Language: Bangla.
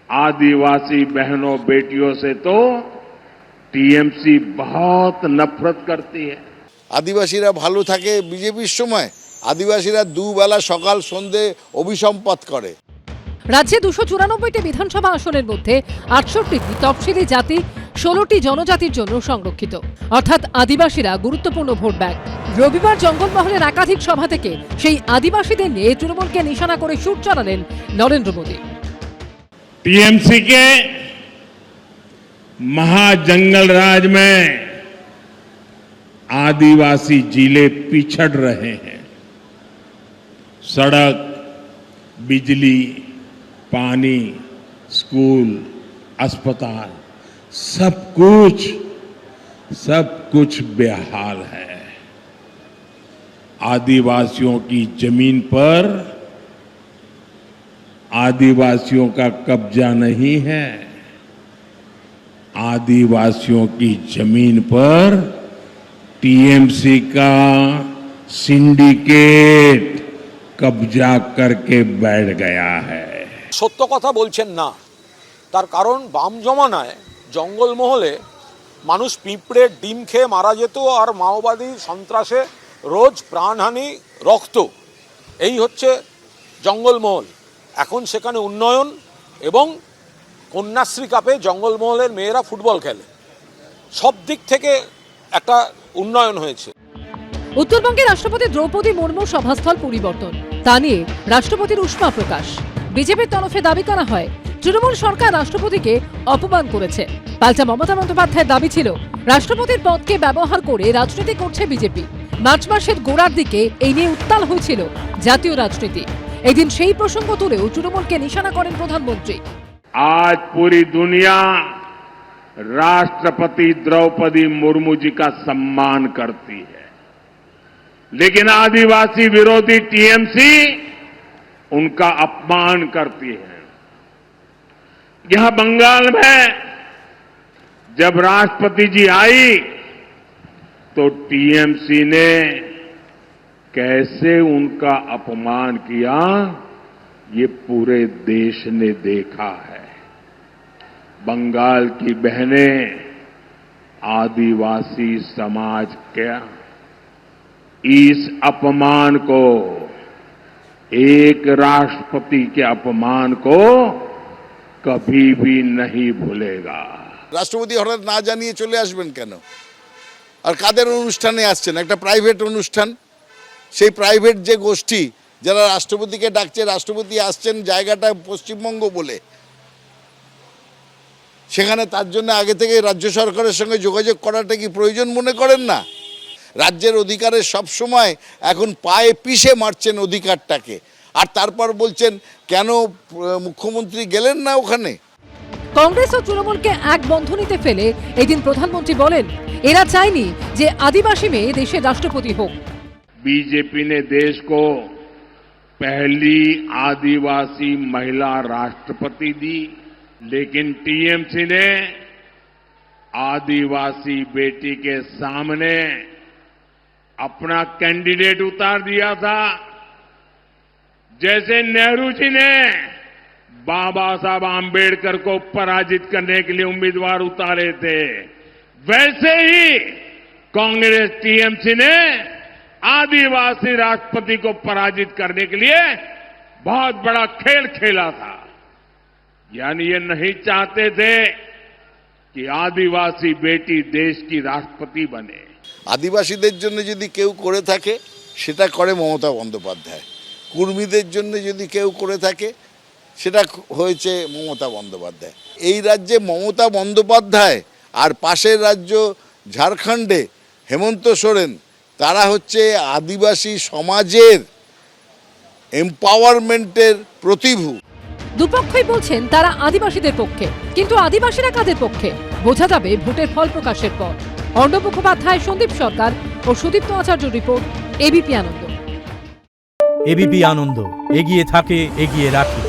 आदिवासी बहनों बेटियों से तो टीएमसी बहुत नफरत करती है। आदिवासीरा भालो থাকে বিজেপির সময় আদিবাসীরা দুবেলা সকাল সন্ধে অভিসম্পাত করে। রাজ্যে 294টি বিধানসভা আসনের মধ্যে 68টি তফসিলি জাতি, 16টি জনজাতির জন্য সংরক্ষিত, অর্থাৎ আদিবাসীরা গুরুত্বপূর্ণ ভোট ব্যাংক। রবিবার জঙ্গলমহলের একাধিক সভা থেকে সেই আদিবাসীদের নিয়ে তৃণমূলকে নিশানা করে সুর চড়ালেন নরেন্দ্র মোদী। टीएमसी के महाजंगल राज में आदिवासी जिले पिछड़ रहे हैं। सड़क, बिजली, पानी, स्कूल, अस्पताल, सब कुछ बेहाल है। आदिवासियों की जमीन पर आदिवासियों का कब्जा नहीं है। आदिवासियों की जमीन पर टीएमसी का सिंडिकेट कब्जा करके बैठ गया है। সত্য কথা বলছেন না, তার কারণ বাম জমানায় জঙ্গলমহলে মানুষ পিঁপড়ের ডিম খেয়ে মারা যেত আর মাওবাদী সন্ত্রাসে রোজ প্রাণহানি, রক্ত। এই হচ্ছে জঙ্গলমহল। এখন সেখানে উন্নয়ন এবং কন্যাশ্রী কাপে জঙ্গলমহলের মেয়েরা ফুটবল খেলে। সব দিক থেকে একটা উন্নয়ন হয়েছে। উত্তরবঙ্গের রাষ্ট্রপতি দ্রৌপদী মুর্মুর সভাস্থল পরিবর্তন, তা নিয়ে রাষ্ট্রপতির উষ্মা প্রকাশ। বিজেপির তরফে দাবি করা হয় তৃণমূল সরকার রাষ্ট্রপতিকে অপমান করেছে। পাল্টা মমতা বন্দ্যোপাধ্যায়ের দাবি ছিল রাষ্ট্রপতির পদকে ব্যবহার করে রাজনীতি করছে বিজেপি। মার্চ মাসের গোড়ার দিকে এই নিয়ে উত্তাল হয়েছিল জাতীয় রাজনীতি। এদিন সেই প্রসঙ্গ তুলেও তৃণমূলকে নিশানা করেন প্রধানমন্ত্রী। आज पूरी दुनिया राष्ट्रपति द्रौपदी मुर्मू जी का सम्मान करती है, लेकिन आदिवासी विरोधी टीएमसी उनका अपमान करती है। यहां बंगाल में जब राष्ट्रपति जी आई तो टीएमसी ने कैसे उनका अपमान किया, ये पूरे देश ने देखा है। बंगाल की बहनें आदिवासी समाज के इस अपमान को, एक राष्ट्रपति के अपमान को कभी भी नहीं भूलेगा। রাষ্ট্রপতি হঠাৎ না জানিয়ে চলে আসবেন কেন? আর কাদের অনুষ্ঠানে আসছেন? একটা প্রাইভেট অনুষ্ঠান। সেই প্রাইভেট যে গোষ্ঠী যারা রাষ্ট্রপতিকে ডাকছে, রাষ্ট্রপতি আসছেন জায়গাটা পশ্চিমবঙ্গ বলে, সেখানে তার জন্য আগে থেকে রাজ্য সরকারের সঙ্গে যোগাযোগ করাটা কি প্রয়োজন মনে করেন না? রাজ্যের অধিকারের সব সময় এখন পায়ে পিষে মারছেন অধিকারটাকে, আর তারপর বলছেন কেন মুখ্যমন্ত্রী গেলেন না ওখানে। কংগ্রেস ও তৃণমূলকে এক বন্ধনীতে ফেলে এদিন প্রধানমন্ত্রী বলেন এরা চায়নি যে আদিবাসী মেয়ে দেশের রাষ্ট্রপতি হোক। बीजेपी ने देश को पहली आदिवासी महिला राष्ट्रपति दी, लेकिन टीएमसी ने आदिवासी बेटी के सामने अपना कैंडिडेट उतार दिया था। जैसे नेहरू जी ने बाबा साहब आंबेडकर को पराजित करने के लिए उम्मीदवार उतारे थे, वैसे ही कांग्रेस टीएमसी ने आदिवासी राष्ट्रपति को पराजित करने के लिए बहुत बड़ा खेल खेला था। यानी ये नहीं चाहते थे कि आदिवासी बेटी देश की राष्ट्रपति बने। আদিবাসীদের জন্য যদি কেউ করে থাকে সেটা করে মমতা বন্দ্যোপাধ্যায়, কুর্মীদের জন্য যদি কেউ করে থাকে সেটা হয়েছে মমতা বন্দ্যোপাধ্যায়। এই রাজ্যে মমতা বন্দ্যোপাধ্যায় আর পাশের রাজ্য ঝাড়খণ্ডে হেমন্ত সোরেন, তারা হচ্ছে আদিবাসী সমাজের এম্পাওয়ারমেন্টের প্রতিভূ। দুপক্ষই বলছেন তারা আদিবাসীদের পক্ষে, কিন্তু আদিবাসীরা কাদের পক্ষে বোঝা যাবে ভোটের ফল প্রকাশের পর। অর্ণব মুখোপাধ্যায়, সন্দীপ সরকার ও সুদীপ্ত আচার্য রিপোর্ট, এবিপি আনন্দ। এবিপি আনন্দ, এগিয়ে থাকে, এগিয়ে রাখে।